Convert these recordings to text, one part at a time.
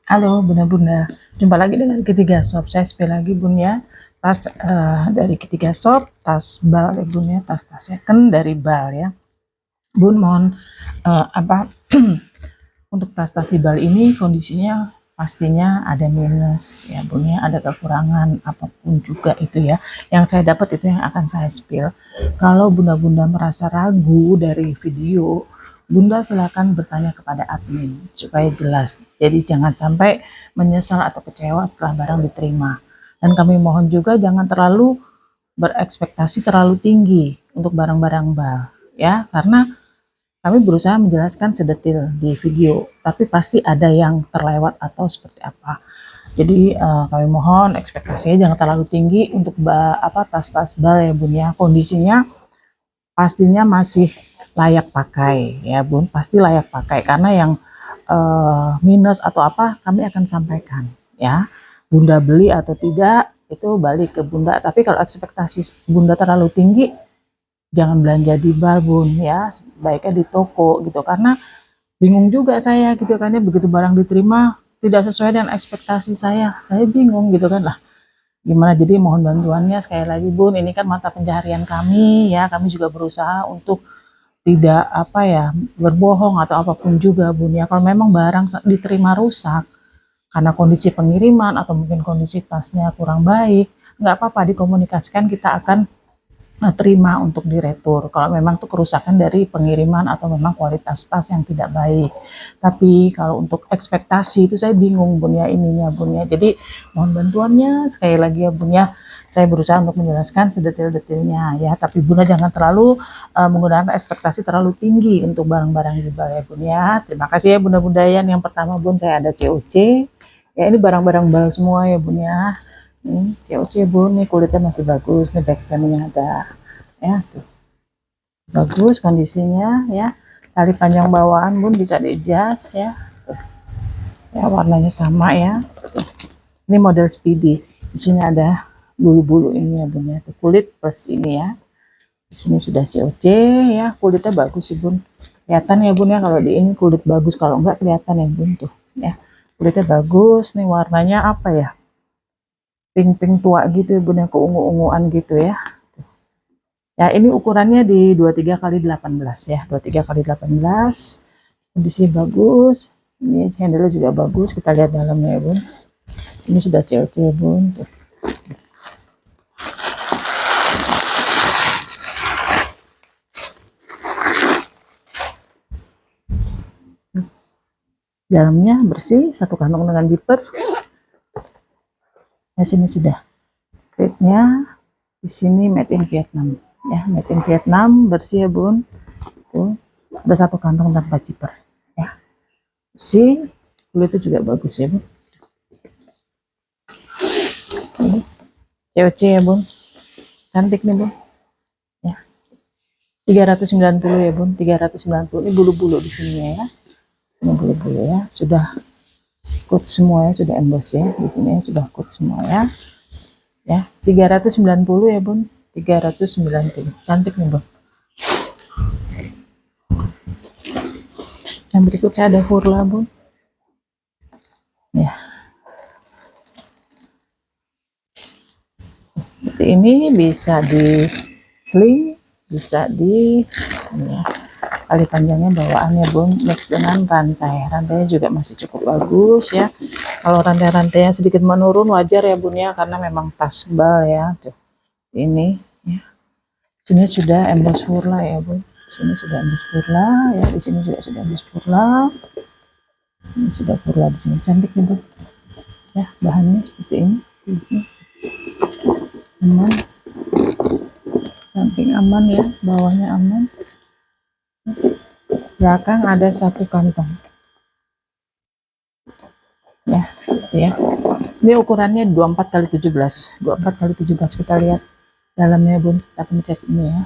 Halo Bunda-Bunda, jumpa lagi dengan Ketiga Shop. Saya spill lagi Bun ya, tas dari Ketiga Shop, tas bal ya Bun ya, tas-tas second dari bal ya. Bun mohon apa untuk tas-tas di bal ini kondisinya pastinya ada minus ya Bun ya, ada kekurangan apapun juga itu ya. Yang saya dapat itu yang akan saya spill. Kalau Bunda-Bunda merasa ragu dari video, Bunda silakan bertanya kepada admin supaya jelas. Jadi jangan sampai menyesal atau kecewa setelah barang diterima. Dan kami mohon juga jangan terlalu berekspektasi terlalu tinggi untuk barang-barang bal ya, karena kami berusaha menjelaskan sedetil di video, tapi pasti ada yang terlewat atau seperti apa. Jadi kami mohon ekspektasinya jangan terlalu tinggi untuk tas-tas bal ya Bun ya. Kondisinya pastinya masih layak pakai ya Bun, pasti layak pakai karena yang minus atau apa kami akan sampaikan ya. Bunda beli atau tidak itu balik ke Bunda, tapi kalau ekspektasi Bunda terlalu tinggi jangan belanja di bar Bun ya, baiknya di toko gitu, karena bingung juga saya gitu kan ya, begitu barang diterima tidak sesuai dengan ekspektasi saya bingung gitu kan lah gimana. Jadi mohon bantuannya sekali lagi Bun, ini kan mata pencaharian kami ya, kami juga berusaha untuk tidak apa ya berbohong atau apapun juga Bun ya. Kalau memang barang diterima rusak karena kondisi pengiriman atau mungkin kondisi tasnya kurang baik, nggak apa-apa, dikomunikasikan, kita akan terima untuk diretur kalau memang itu kerusakan dari pengiriman atau memang kualitas tas yang tidak baik. Tapi kalau untuk ekspektasi itu saya bingung Bun ya, ininya Bun ya. Jadi mohon bantuannya sekali lagi ya Bun ya. Saya berusaha untuk menjelaskan sedetil-detilnya ya, tapi Bunda jangan terlalu menggunakan ekspektasi terlalu tinggi untuk barang-barang di bal ya Bun ya. Terima kasih ya Bunda-Bunda ya. Yang pertama Bun, saya ada COC. Ya ini barang-barang bal semua ya Bun ya. Nih, COC Bun, nih kulitnya masih bagus, nih back chainnya ada ya, tuh bagus kondisinya ya. Tali panjang bawaan Bun bisa di-adjust ya. Tuh. Ya warnanya sama ya. Tuh. Ini model speedy. Di sini ada bulu-bulu ini ya Bun ya. Tuh, kulit plus ini ya. Di sini sudah COC ya, kulitnya bagus sih Bun. Kelihatan ya Bun ya kalau di ini kulit bagus, kalau enggak kelihatan ya Bun tuh ya. Kulitnya bagus, nih warnanya apa ya? Pink-pink tua gitu ya Bun, yang keungu-unguan gitu ya. Ya, ini ukurannya di 23 kali 18 ya, 23 kali 18. Kondisi bagus. Ini handle juga bagus. Kita lihat dalamnya ya, Bun. Ini sudah COC, Bun. Tuh. Dalamnya bersih, satu kantong dengan zipper. Nah, sini sudah klipnya. Di sini made in Vietnam. Ya, made in Vietnam, bersih ya, Bun. Tuh. Ada satu kantong tanpa zipper. Ya. Bersih. Kulitnya juga bagus ya, Bun. Oke. COC ya, Bun. Cantik nih, Bun. Ya. 390 ya, Bun. 390. Ini bulu-bulu di sini ya. Ini bulu-bulu ya. Sudah quote semua ya, sudah emboss ya. Di sini sudah quote semua ya. Ya, 390 ya, Bun. 390. Cantik nih, Bun. Yang berikut saya ada Furla, Bun. Ya. Seperti ini bisa di sling, bisa di ini ya. Tali panjangnya bawaannya Bun, mix dengan rantai. Rantainya juga masih cukup bagus ya. Kalau rantai-rantainya sedikit menurun wajar ya Bun ya, karena memang tas bal ya. Tuh. Ini ya. Sini sudah emboss Furla ya Bun. Sini sudah emboss Furla ya, di sini juga sudah emboss Furla. Ini sudah Furla di sini, cantik nih Bun. Ya, bahannya seperti ini. Aman. Samping aman ya, bawahnya aman. Belakang ada satu kantong. Ya, gitu ya. Ini ukurannya 24 kali 17. 24 kali 17, kita lihat dalamnya Bun. Kita pencet ini ya.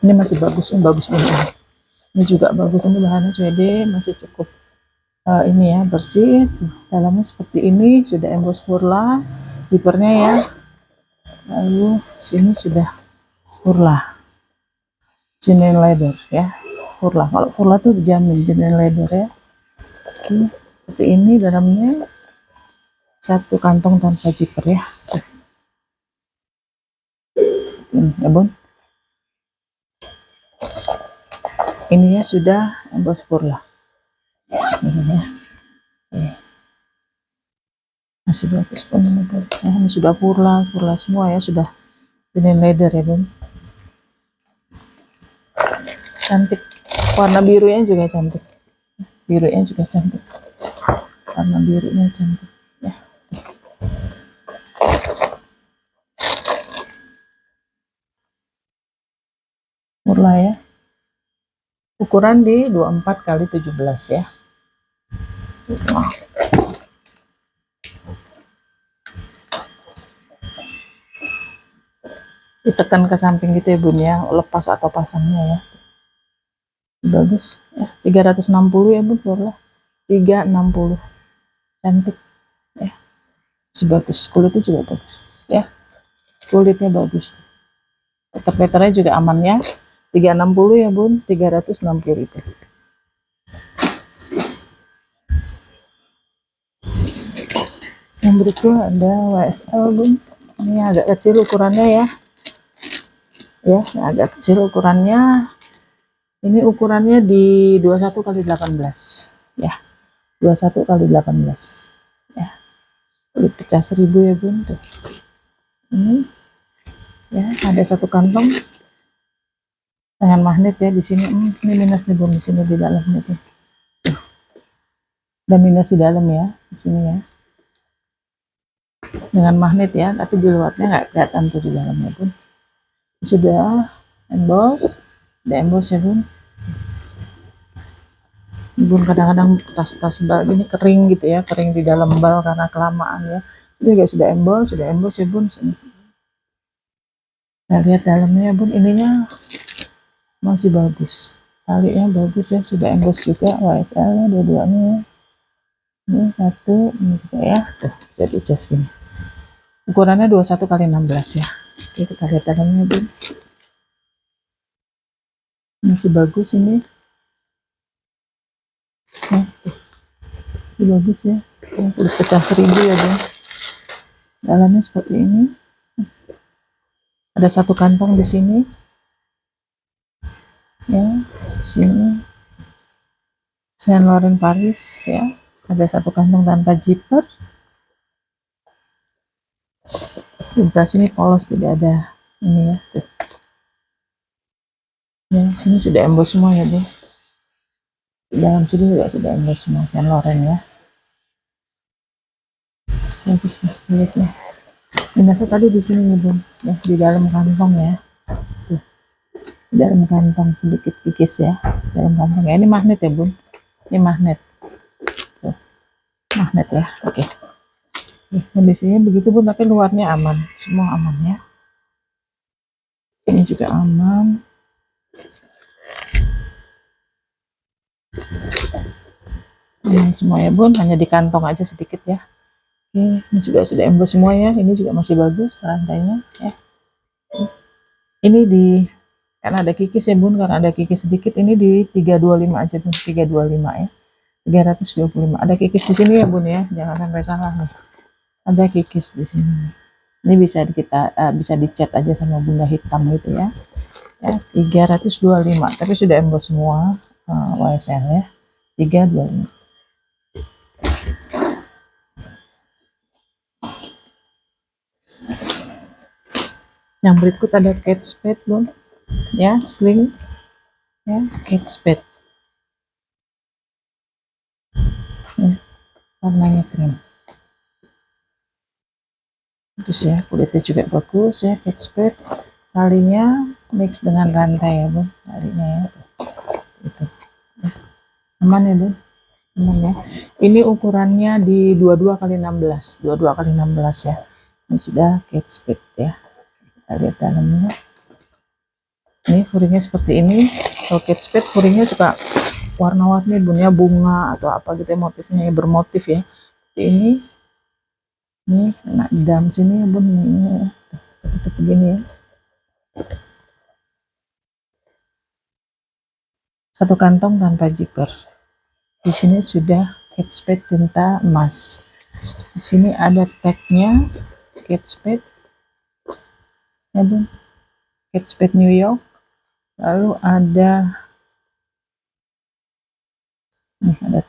Ini masih bagus, bagus Bun. Ini juga bagus, ini bahannya Swede, masih cukup ini ya, bersih. Dalamnya seperti ini, sudah emboss Furla, zippernya ya. Lalu sini sudah Furla, Genuine leather ya. Furla, kalau Furla tuh dijamin Genuine leather ya. Oke. seperti ini dalamnya, satu kantong tanpa zipper ya. Ini ya bun, ininya sudah emboss purla ini ya. Masih bagus pun ini bun. Ini sudah purla semua ya, sudah ini leather ya bun, cantik. Warna birunya juga cantik, birunya juga cantik, warna birunya cantik ya. Purla ya, ukuran di 24 kali 17 ya. Nah, ditekan ke samping gitu ya bun ya, lepas atau pasangnya ya, bagus ya. 360 ya bun, purla 360, cantik ya, sebagus. Kulitnya juga bagus ya, kulitnya bagus. Meternya juga aman ya, 360 ya bun, 360.000. Yang berikut ada WSL bun, ini agak kecil ukurannya ya, agak kecil ukurannya. Ini ukurannya di 21 kali 18 ya, 21 kali 18 ya. Kulit pecah 1000 ya bun, tuh ini ya, ada satu kantong dengan magnet ya di sini. Ini minus nih bun, di sini di dalamnya tuh. Ada minus di dalam ya, di sini ya, dengan magnet ya, tapi di luarnya nggak kelihatan tuh di dalamnya bun. Sudah emboss, ada emboss ya bun. Bun kadang-kadang tas-tas bal ini kering gitu ya, kering di dalam bal karena kelamaan ya. Ini juga sudah emboss ya bun. Nah, lihat dalamnya ya bun, ininya masih bagus, talinya bagus ya, sudah emboss juga WSL nya dua-duanya ya. Ini satu, ini juga ya, tuh bisa di adjust gini. Ukurannya 21 kali 16 ya. Oke, kita lihat dalamnya bun, masih bagus ini. Nah, tuh, bagus ya, udah pecah 1000 ya bun. Dalamnya seperti ini, ada satu kantong di sini ya, sini Saint Laurent Paris ya, ada satu kantong tanpa zipper. Di sini polos, tidak ada ini ya, tuh. Ya, sini sudah emboss semua ya bun. Di dalam sini juga sudah emboss semua Saint Laurent ya. Bagus ya kulitnya. Minusnya tadi di sini nih bun, ya di dalam kantong ya. Tuh, di dalam kantong sedikit kikis ya, dalam kantong ya. Ini magnet ya bun, ini magnet. Tuh, magnet ya. Oke. Kondisinya begitu bun, tapi luarnya aman, semua aman ya. Ini juga aman. Aman semua ya bun, hanya di kantong aja sedikit ya. Oke, ini sudah emboss semua ya. Ini juga masih bagus rantainya ya. Ini di, karena ada kikis ya bun, karena ada kikis sedikit, ini di 325 aja bun, 325 ya, 325. Ada kikis di sini ya bun ya, jangan sampai salah nih, ada kikis di sini. Ini bisa kita bisa dicat aja sama bunda hitam gitu ya. 325, tapi sudah emboss semua WSL ya, 325. Yang berikut ada Kate Spade bun ya, sling ya, Kate Spade ya, warnanya krem. Bagus ya, kulitnya juga bagus ya, Kate Spade. Talinya mix dengan rantai ya bun, talinya ya, itu aman ya bun, aman ya. Ini ukurannya di 22 kali 16, 22 kali 16 ya. Ini sudah Kate Spade ya. Kita lihat dalamnya. Ini furingnya seperti ini. Kalau Kate Spade furingnya suka warna-warni bun ya, bunga atau apa gitu ya, motifnya ya, bermotif ya. Seperti ini kena di dalam sini ya bun, ini ya, tutup begini ya. Satu kantong tanpa zipper. Di sini sudah Kate Spade tinta emas. Di sini ada tagnya Kate Spade, ya Bun, Kate Spade New York. Lalu ada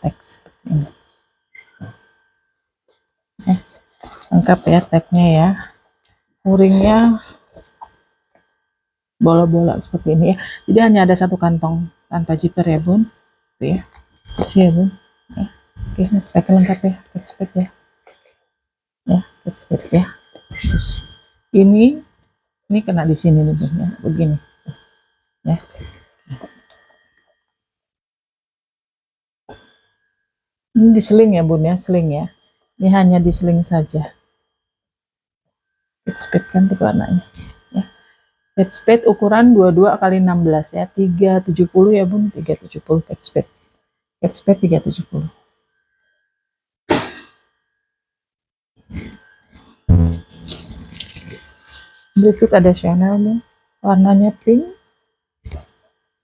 teks ini. Lengkap ya tagnya ya. Puringnya bola-bola seperti ini ya. Jadi hanya ada satu kantong tanpa zipper ya Bun. Tuh ya. Sih ya Bun. Ya. Oke, tag lengkap ya, Kate Spade ya. Ya, Kate Spade ya. Terus ini kena di sini nih Bun ya, begini. Ya. Ini diseling ya Bun ya, seling ya. Ini hanya diseling saja. Kate Spade cantik warnanya. Ya. Kate Spade ukuran 22 kali 16 ya, 370 ya Bun, 370 Kate Spade. Kate Spade 370. Berikut ada Chanel nih, warnanya pink.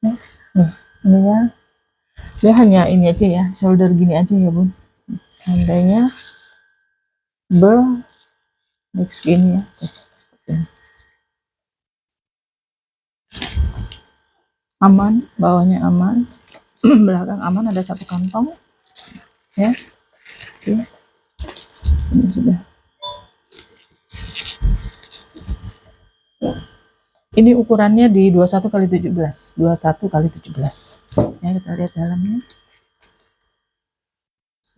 Nih, ini ya. Dia hanya ini aja ya, shoulder gini aja ya Bun. Handainya mix gini ya. Aman, bawahnya aman. Belakang aman, ada satu kantong ya. Oke. Ini sudah. Ini ukurannya di 21 kali 17, 21 kali 17 ya. Kita lihat dalamnya.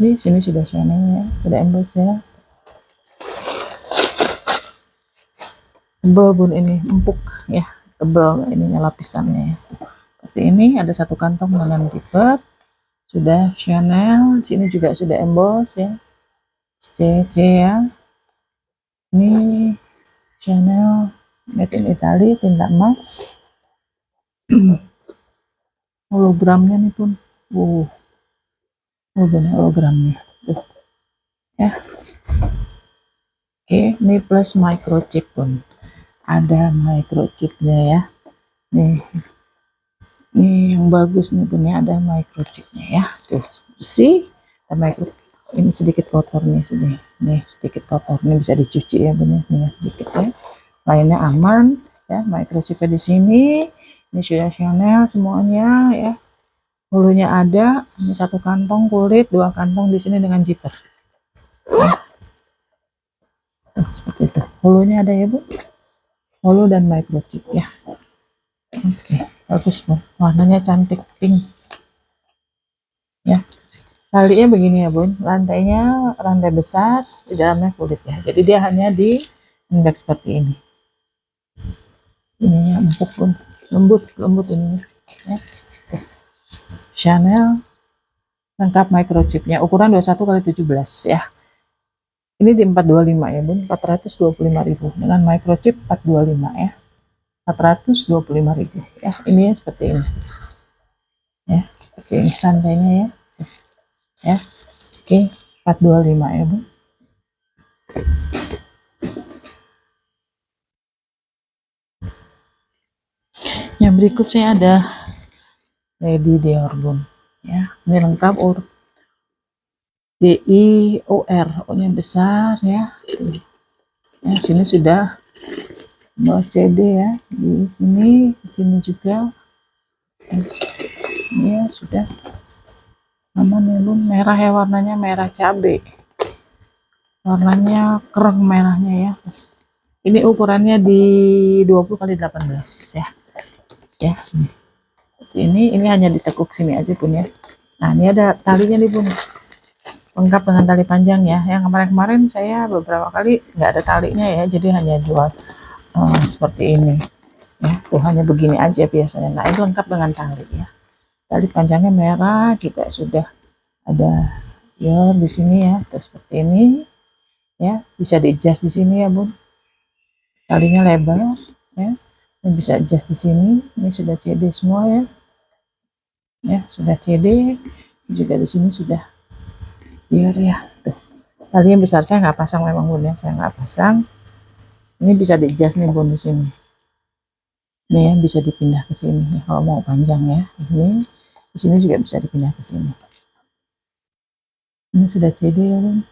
Di sini sudah Chanel ya, sudah emboss ya. Tebal Bun, ini empuk ya, tebal ininya lapisannya ya. Seperti ini, ada satu kantong dengan zipper. Sudah Chanel, sini juga sudah emboss ya, CC ya. Ini Chanel made in Italy, tinta emas. Hologramnya nih Pun, benar hologramnya tuh ya. Oke, ini plus microchip Pun, ada microchipnya ya. Nih yang bagus nih Bun ya, ada microchipnya ya. Tuh bersih, ada micro. Ini sedikit kotor nih sini, nih sedikit kotor, ini bisa dicuci ya Bun ya, nih sedikit ya. Lainnya aman ya, microchipnya di sini. Ini sudah Chanel semuanya ya. Hulunya ada, ini satu kantong kulit, dua kantong di sini dengan zipper. Tuh, seperti itu. Hulunya ada ya Bu, hulu dan microchip ya. Oke, bagus Bu, warnanya cantik pink ya. Talinya begini ya Bun, lantainya lantai besar, di dalamnya kulit ya. Jadi dia hanya di endek seperti ini. Ininya empuk Bun, lembut ininya ya. Chanel lengkap microchipnya, ukuran 21 kali 17 ya. Ini di 425 ya Bun, 425.000 dengan microchip 425 ya. 425.000 ya. Ini seperti ini. Ya, seperti ini lantainya ya. Ya. Oke, 425 ya Bun. Yang berikut saya ada Lady Dior Bun ya. Ini lengkap DIOR, O-nya besar ya. Ya, sini sudah bawa CD ya. Di sini juga. Ini ya sudah aman ya Bun. Merah ya, warnanya merah cabai. Warnanya kereng merahnya ya. Ini ukurannya di 20 kali 18 ya. Ya. Ini hanya ditekuk sini aja Bun ya. Nah, ini ada talinya nih Bun. Lengkap dengan tali panjang ya. Yang kemarin-kemarin saya beberapa kali nggak ada talinya ya, jadi hanya jual seperti ini ya. Tuh hanya begini aja biasanya. Nah, ini lengkap dengan tali ya. Tali panjangnya merah, juga sudah ada ya di sini ya. Terus seperti ini ya, bisa di adjust di sini ya Bun. Talinya lebar ya. Ini bisa adjust di sini. Ini sudah CD semua ya. Ya, sudah CD. Juga di sini sudah biar ya. Tuh. Talinya besar, saya nggak pasang memang Bun ya, saya nggak pasang. Ini bisa di adjust nih Bun di sini. Ini ya, bisa dipindah ke sini ya, kalau mau panjang ya. Ini di sini juga bisa dipindah ke sini. Ini sudah CD ya bun,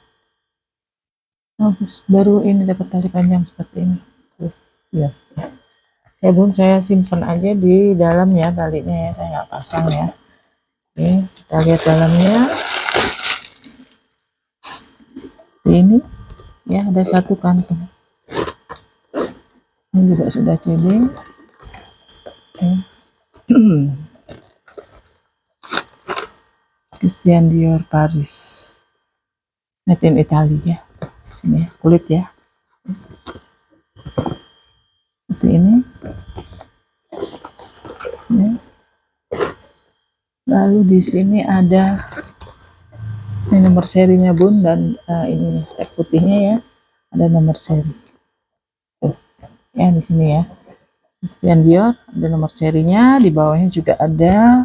bagus. Baru ini dapat tali panjang seperti ini. Ya, ya bun, saya simpan aja di dalam ya talinya ya, saya nggak pasang ya. Oke, kita lihat dalamnya. Ini ya ada satu kantong. Ini juga sudah CD. Oke. Christian Dior Paris, made in Italy ya. Sini ya, kulit ya. Seperti ini. Ya. Lalu di sini ada ini nomor serinya bun, dan ini tag putihnya ya, ada nomor seri. Ya di sini ya, Christian Dior, ada nomor serinya. Di bawahnya juga ada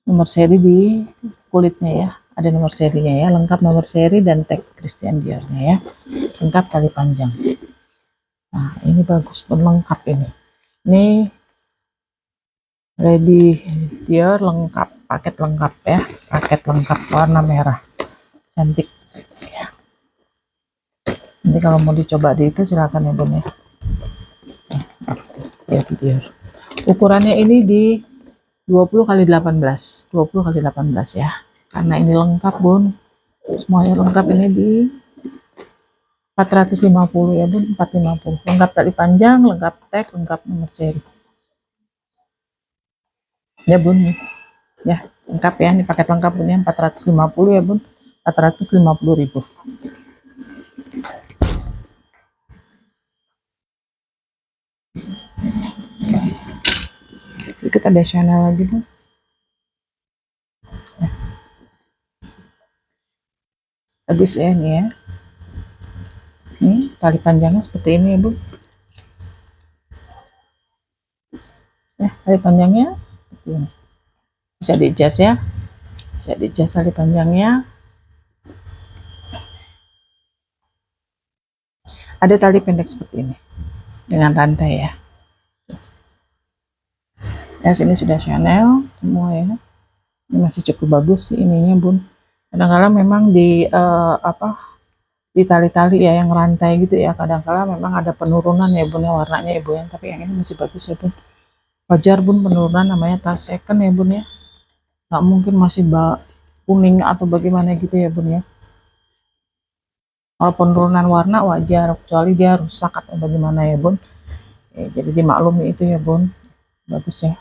nomor seri di kulitnya ya, ada nomor serinya ya, lengkap nomor seri dan tag Christian Diornya ya, lengkap tali panjang. Nah ini bagus pun, lengkap ini. Ini Lady Dior lengkap, paket lengkap ya, paket lengkap warna merah, cantik ya. Nanti kalau mau dicoba di itu silakan ya bun ya. Lady Dior, ukurannya ini di 20 kali 18, 20 kali 18 ya, karena ini lengkap bun, semuanya lengkap. Ini di 450 ya bun, 450, lengkap tali panjang, lengkap tag, lengkap nomor seri ya bun ya, lengkap ya. Ini paket lengkap bun ya, 450 ya bun, 450.000. Kita ada Chanel lagi bun ya. Bagus ya ini ya. Tali panjangnya seperti ini ya bun ya, tali panjangnya seperti ini. Bisa di-adjust ya, bisa di-adjust tali panjangnya. Ada tali pendek seperti ini dengan rantai ya. Ya sini sudah Chanel semua ya. Ini masih cukup bagus sih ininya bun. Kadang-kadang memang di di tali-tali ya yang rantai gitu ya, kadang-kadang memang ada penurunan ya bun ya warnanya ya bun ya. Tapi yang ini masih bagus ya bun. Wajar bun penurunan, namanya tas second ya bun ya. Nggak mungkin masih kuning atau bagaimana gitu ya bun ya. Kalau penurunan warna wajar, kecuali dia rusak atau bagaimana ya bun. Jadi dimaklumi itu ya bun. Bagus ya.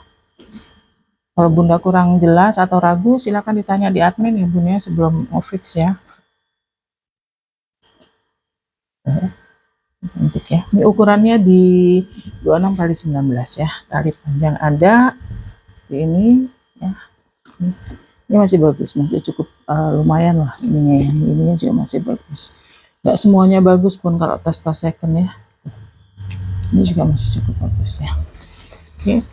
Kalau bunda kurang jelas atau ragu, silakan ditanya di admin ya bun ya, sebelum fix ya. Cantik ya. Ini ukurannya di 26 kali 19 ya. Tali panjang ada di ini ya. Ini masih bagus, masih cukup lumayan lah ininya. Ininya juga masih bagus. Nggak semuanya bagus pun kalau tas-tas second ya. Ini juga masih cukup bagus ya. Oke.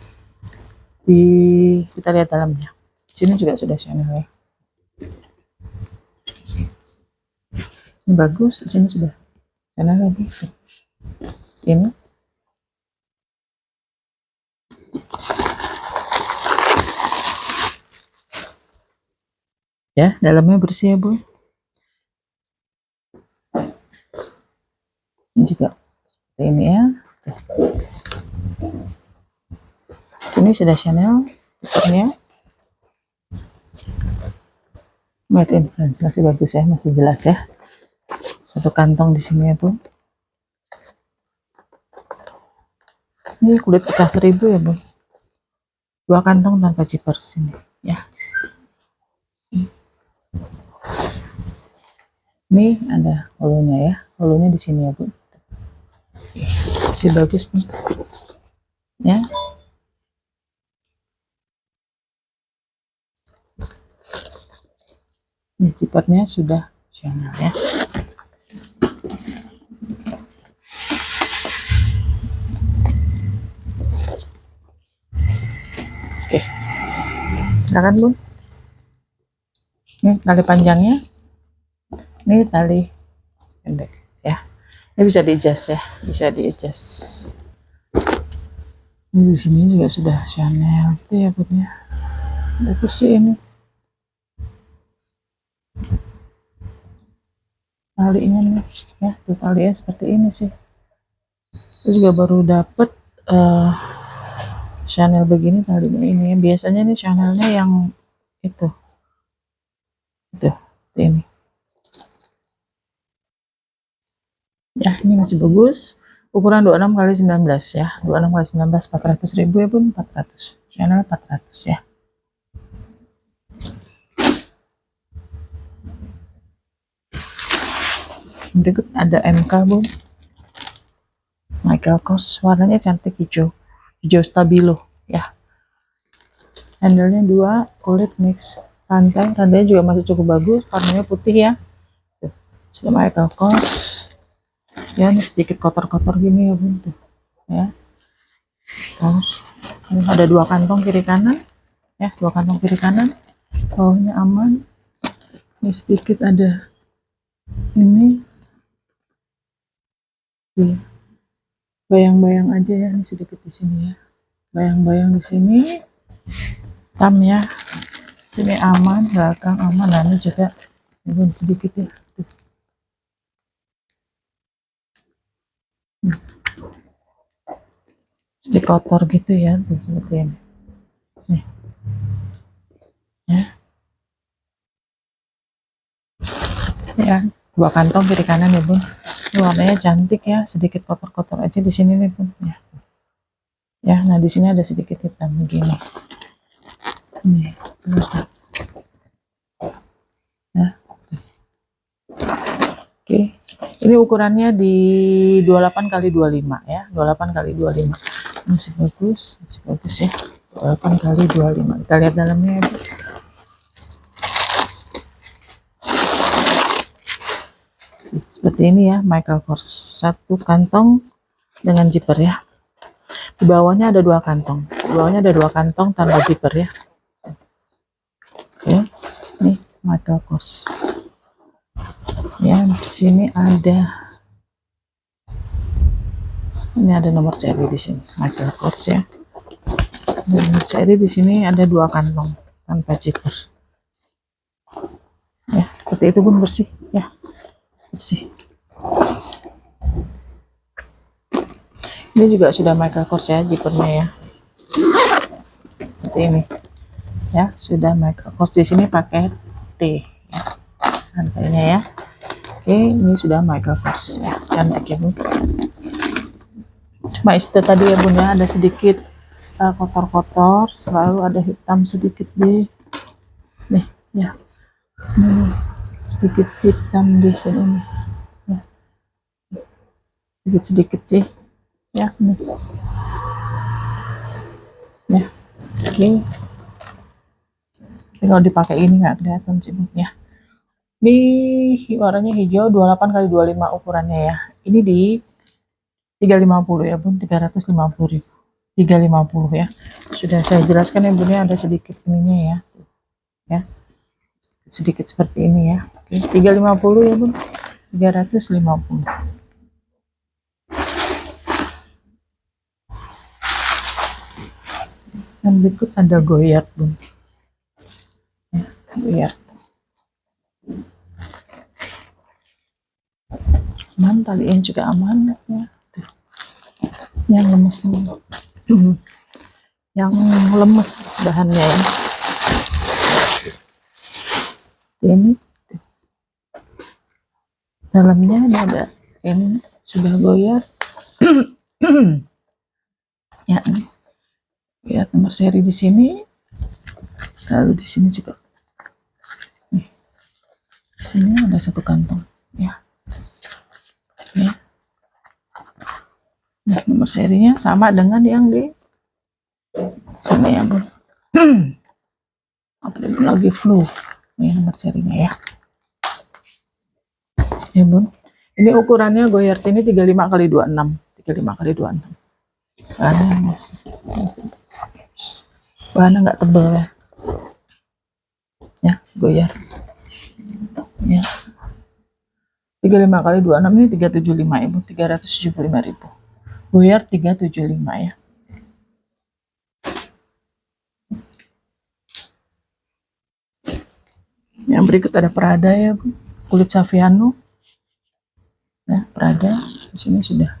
Kita lihat dalamnya. Sini juga sudah Chanel ya. Ini bagus, sini sudah Chanel lagi. Ini ya, dalamnya bersih ya bu. Ini juga seperti ini ya. Ini sudah Chanel stikernya, made in France, masih bagus ya, masih jelas ya. Satu kantong di sini ya bu. Ini kulit pecah 1000 ya bu. 2 kantong tanpa zipper sini ya. Ini ada holonya ya, holonya di sini ya bu. Masih bagus bu ya. Ini zippernya sudah Chanel ya. Oke, silakan bu. Ini tali panjangnya, ini tali pendek ya. Ini bisa di-adjust ya, bisa di-adjust. Ini di sini juga sudah Chanel itu ya bu ya. Bagus sih ini. talinya nih ya, tuh talinya seperti ini sih. Saya juga baru dapet Chanel begini talinya ini. Biasanya nih Chanelnya yang itu ini ya, ini masih bagus, ukuran 26 kali 19 ya, 26 kali 19 400.000 ya Bun, 400 Chanel 400 ya. Berikut ada MK Bun, Michael Kors, warnanya cantik, hijau stabilo ya. Handle-nya 2, kulit mix, rantainya juga masih cukup bagus, warnanya putih ya. Tuh, sudah Michael Kors ya. Ini sedikit kotor-kotor gini ya Bun, tuh ya. Terus ada 2 kantong kiri kanan ya, 2 kantong kiri kanan, bawahnya aman. Ini sedikit ada ini bayang-bayang aja ya, ini sedikit di sini ya, bayang-bayang di sini, hitam ya. Sini aman, belakang aman. Nah ini juga ini sedikit ya. Sedikit kotor gitu ya, tuh seperti ini. Nih. Ya. Ya, 2 kantong kiri kanan ya Bun. Ini warnanya cantik ya, sedikit kotor-kotor aja di sini nih Bun. Ya. Ya, nah di sini ada sedikit hitam begini. Nih, terus. Nah. Oke. Ini ukurannya di 28 kali 25 ya, 28 kali 25. Masih bagus ya. 28 kali 25. Kita lihat dalamnya ya. Seperti ini ya, Michael Kors. 1 kantong dengan zipper ya. Di bawahnya ada 2 kantong. Di bawahnya ada 2 kantong tanpa zipper ya. Oke. Nih Michael Kors. Ya, di sini ada, ini ada nomor seri di sini, Michael Kors ya. Nomor seri di sini ada 2 kantong tanpa zipper. Ya, seperti itu Bun, bersih ya. Bersih. Ini juga sudah Michael Kors ya, zippernya ya. Seperti ini. Ya, sudah Michael Kors, di sini pakai T ya. Rantainya ya. Oke, ini sudah Michael Kors ya. Cantik ya Bun. Cuma itu tadi ya Bun ya, ada sedikit kotor-kotor, selalu ada hitam sedikit nih ya. Sedikit hitam di sini ya. Sedikit sih ya. Ya, oke. Kalau dipakai ini nggak kelihatan sih ya. Ini warnanya hijau, 28 kali 25 ukurannya ya. Ini di 350 ya Bun, 350.000. 350 ya. Sudah saya jelaskan ya Bun ya, ada sedikit ininya ya. Ya. Sedikit seperti ini ya. Oke, 350 ya Bun. 350. Dan berikut ada Goyard Bun. Ya, Goyard. Aman, talinya juga aman ya. Yang lemes nih. Yang lemes bahannya ya. Ini dalamnya ada ini sudah Goyard. Ya, nih. Lihat nomor seri di sini. Lalu di sini juga. Nih. Sini ada 1 kantong ya. Ya. Nah, nomor serinya sama dengan yang di sini ya Bun. Apalagi lagi flu. Ini nomor serinya ya. Ya Bun. Ini ukurannya Goyard ini 35 kali 26. 35 kali 26. Bahannya nggak tebal ya. Ya, Goyard. Ya. 35 kali 26 ini 375 Ibu, 375.000. Goyard 375 ya. Yang berikut ada Prada ya Bu, kulit Saviano Ya, Prada di sini sudah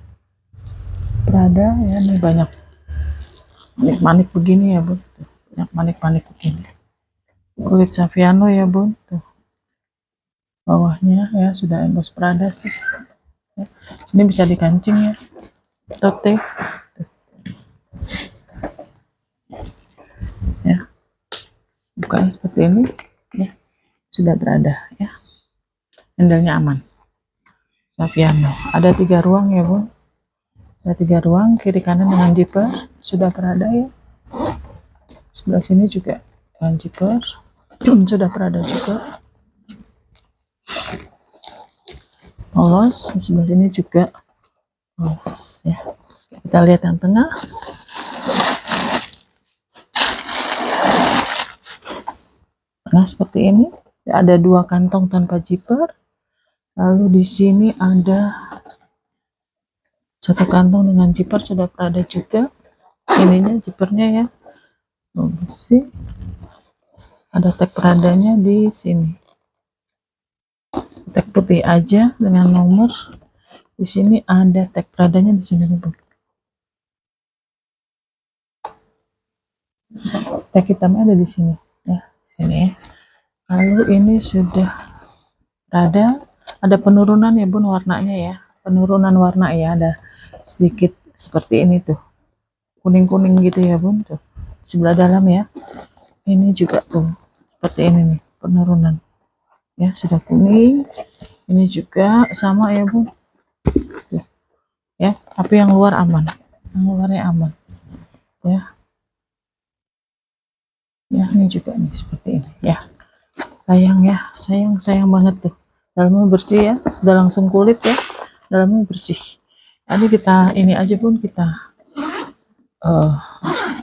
Prada ya, ini banyak manik-manik begini ya bun, tuh, banyak manik-manik begini, kulit Saviano ya bun, tuh bawahnya ya sudah emboss Prada sih ya. Ini bisa dikancing ya, tote ya, bukan seperti ini ya, sudah berada ya, handle-nya aman. Saviano ada 3 ruang ya bun, ada 3 ruang, kiri kanan dengan zipper sudah berada ya, sebelah sini juga dengan zipper sudah berada juga, polos sebelah sini juga polos ya. Kita lihat yang tengah, seperti ini, ada 2 kantong tanpa zipper, lalu di sini ada 1 kantong dengan zipper sudah ada juga, ininya zippernya ya, bersih, ada tag Pradanya di sini, tag putih aja dengan nomor, di sini ada tag Pradanya di sini nih, tag hitamnya ada di sini ya, sini ya. Lalu ini sudah ada penurunan ya bun warnanya ya, penurunan warna ya, ada sedikit seperti ini tuh, kuning-kuning gitu ya bun, tuh sebelah dalam ya, ini juga tuh seperti ini nih, penurunan ya, sudah kuning, ini juga sama ya bun, tuh ya, tapi yang luar aman, yang luarnya aman ya, ya ini juga nih seperti ini ya, sayang ya, sayang banget tuh, dalamnya bersih ya, sudah langsung kulit ya, dalamnya bersih. Nanti kita ini aja pun, kita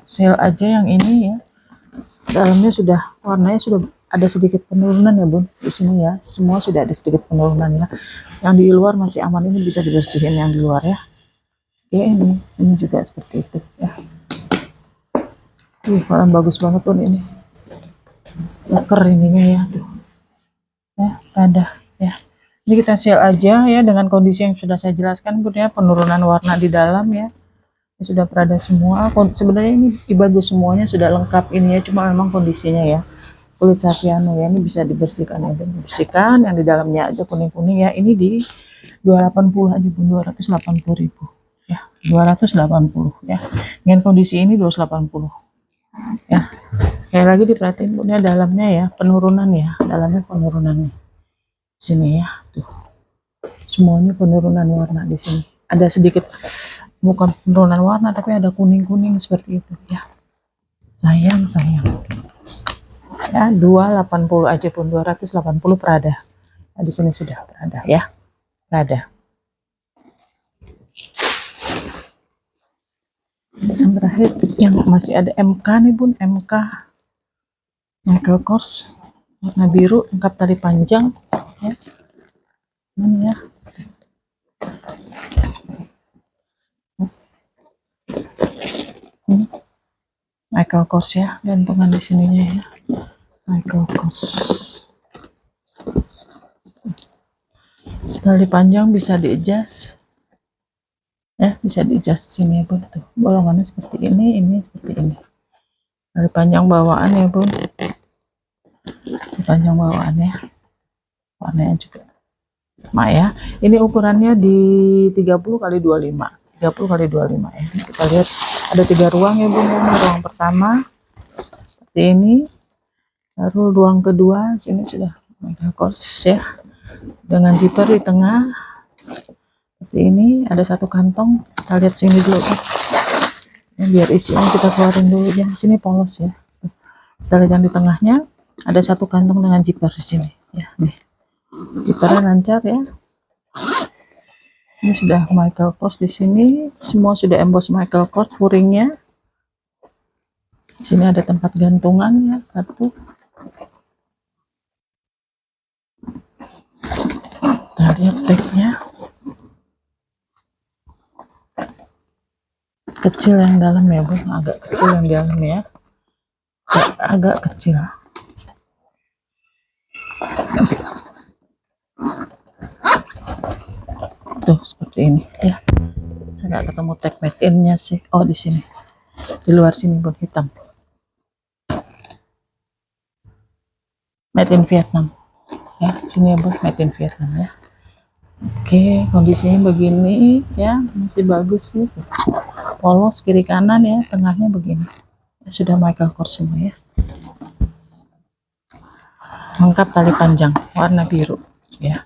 sel aja yang ini ya, dalamnya sudah warnanya sudah ada sedikit penurunan ya bun, di sini ya semua sudah ada sedikit penurunan ya, yang di luar masih aman, ini bisa dibersihin yang di luar ya. Oke, ini juga seperti itu ya. Warna bagus banget pun ini, leker ininya ya tuh ya, ada ya. Ini kita seal aja ya dengan kondisi yang sudah saya jelaskan bun ya, penurunan warna di dalam ya, sudah berada semua. Sebenarnya ini bagus semuanya, sudah lengkap ini ya, cuma memang kondisinya ya, kulit Saviano ya, ini bisa dibersihkan ya, dibersihkan yang di dalamnya aja kuning-kuning ya, ini di 280 aja pun, 280.000 ya, 280 ya, dengan kondisi ini 280 ya. Kayak lagi diperhatiin punya dalamnya ya, penurunan ya, dalamnya penurunan nih sini ya, tuh semuanya penurunan warna di sini, ada sedikit, bukan penurunan warna tapi ada kuning-kuning seperti itu ya, sayang ya, 280 aja pun, 280 Prada. Nah, di sini sudah Prada ya, Prada. Yang terakhir yang masih ada MK nih bun, MK Michael Kors warna biru, lengkap tali panjang ya, ini ya, ini Michael Kors ya, gantungan di sininya ya, Michael Kors, tali panjang bisa di-adjust ya, bisa di-adjust sini ya bun, tuh bolongannya seperti ini seperti ini, tali panjang bawaan ya bun, panjang bawaannya, warnanya juga sama ya, ini ukurannya di 30 kali 25, 30 kali 25 ya. Kita lihat ada 3 ruang ya bun, ruang pertama seperti ini, lalu ruang kedua sini sudah Michael Kors ya, dengan zipper di tengah seperti ini, ada 1 kantong, kita lihat sini dulu ya, biar isinya kita keluarin dulu ya, sini polos ya, kita lihat yang di tengahnya ada 1 kantong dengan zipper di sini ya, nih zippernya lancar ya. Ini sudah Michael Kors, di sini semua sudah emboss Michael Kors furingnya. Di sini ada tempat gantungan ya, 1. Kita lihat tagnya, kecil yang dalam ya bun, agak kecil yang dalam ya, agak kecil. tuh seperti ini ya. Saya nggak ketemu tag made in-nya sih. Oh, di sini, di luar sini Bun, hitam, made in Vietnam ya. Sini ya Bun, made in Vietnam ya. Oke, kondisinya begini ya, masih bagus sih, polos kiri kanan ya, tengahnya begini ya, sudah Michael Kors semua ya. Lengkap tali panjang warna biru ya,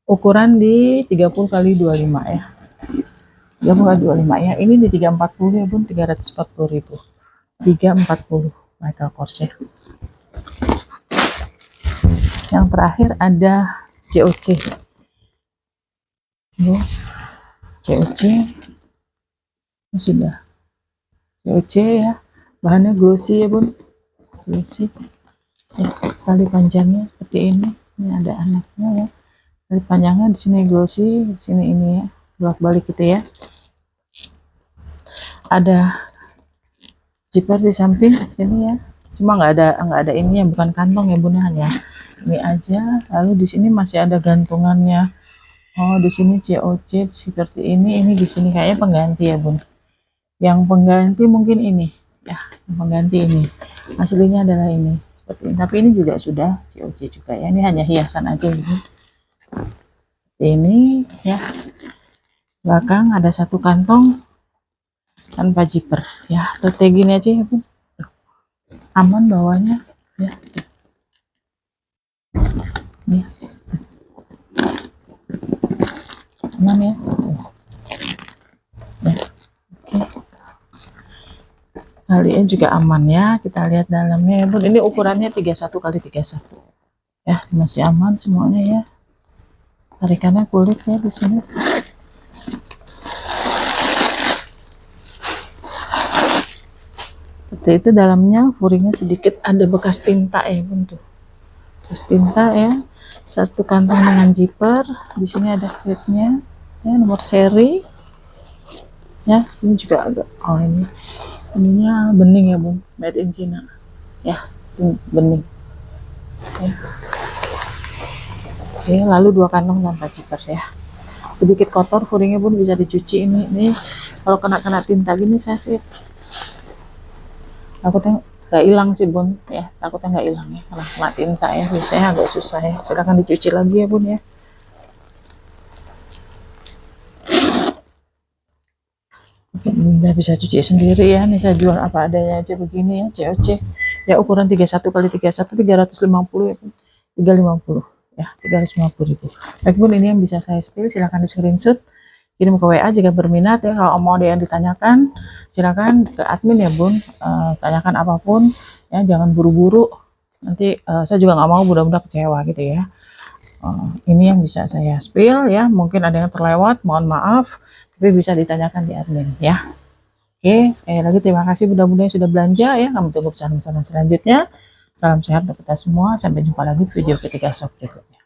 ukuran di 30 kali 25 ya, 30 kali 25 ya. Ini di 340 ya Bun, 340.000, 340 Michael Kors ya. Yang terakhir ada COC ya. COC sudah COC ya, bahannya glossy ya Bun, glossy ya. Tali panjangnya seperti ini ada anaknya ya, tali panjangnya di sini glossy, di sini ini ya, bolak-balik gitu ya. Ada zipper di samping sini ya, cuma nggak ada ini ya, bukan kantong ya Bun, hanya ini aja. Lalu di sini masih ada gantungannya. Oh, di sini COC seperti ini di sini kayaknya pengganti ya Bun. Yang pengganti mungkin ini ya, yang pengganti ini aslinya adalah ini seperti ini, tapi ini juga sudah COC juga ya. Ini hanya hiasan aja ini. Ini ya, belakang ada satu kantong tanpa zipper ya, kayak gini aja ya Bun, aman bawahnya ya. Ini aman ya, ya. Oke. Kalian juga aman ya, kita lihat dalamnya ya Bun. Ini ukurannya 31 kali 31 ya, masih aman semuanya ya. Tarikannya kulit ya di sini. Seperti itu dalamnya, furingnya sedikit ada bekas tinta ya Bun, tuh bekas tinta ya. Satu kantong dengan zipper, di sini ada klipnya ya, nomor seri ya. Sini juga agak, oh ini ininya bening ya Bun, made in China ya, bening ya. Oke, lalu dua kantong tanpa zipper ya, sedikit kotor, furingnya Bun bisa dicuci. Ini kalau kena tinta gini saya sih takutnya nggak hilang sih Bun ya, takutnya nggak hilang ya karena kena tinta ya, biasanya agak susah ya. Silakan dicuci lagi ya Bun ya. Bunda bisa cuci sendiri ya, nih saya jual apa adanya aja begini ya, COC ya, ukuran 31 kali 31, 350 ya Bun, 350 ya, 350.000. Baik Bun, ini yang bisa saya spill, silahkan di screenshot, kirim ke WA jika berminat ya. Kalau mau ada yang ditanyakan silakan ke admin ya Bun, tanyakan apapun ya, jangan buru-buru, nanti saya juga nggak mau mudah-mudahan kecewa gitu ya. Ini yang bisa saya spill ya, mungkin ada yang terlewat, mohon maaf, tapi bisa ditanyakan di admin ya. Oke, sekali lagi terima kasih mudah-mudahan sudah belanja ya. Kami tunggu pesanan-pesanan selanjutnya. Salam sehat untuk kita semua, sampai jumpa lagi video ketiga shop berikutnya.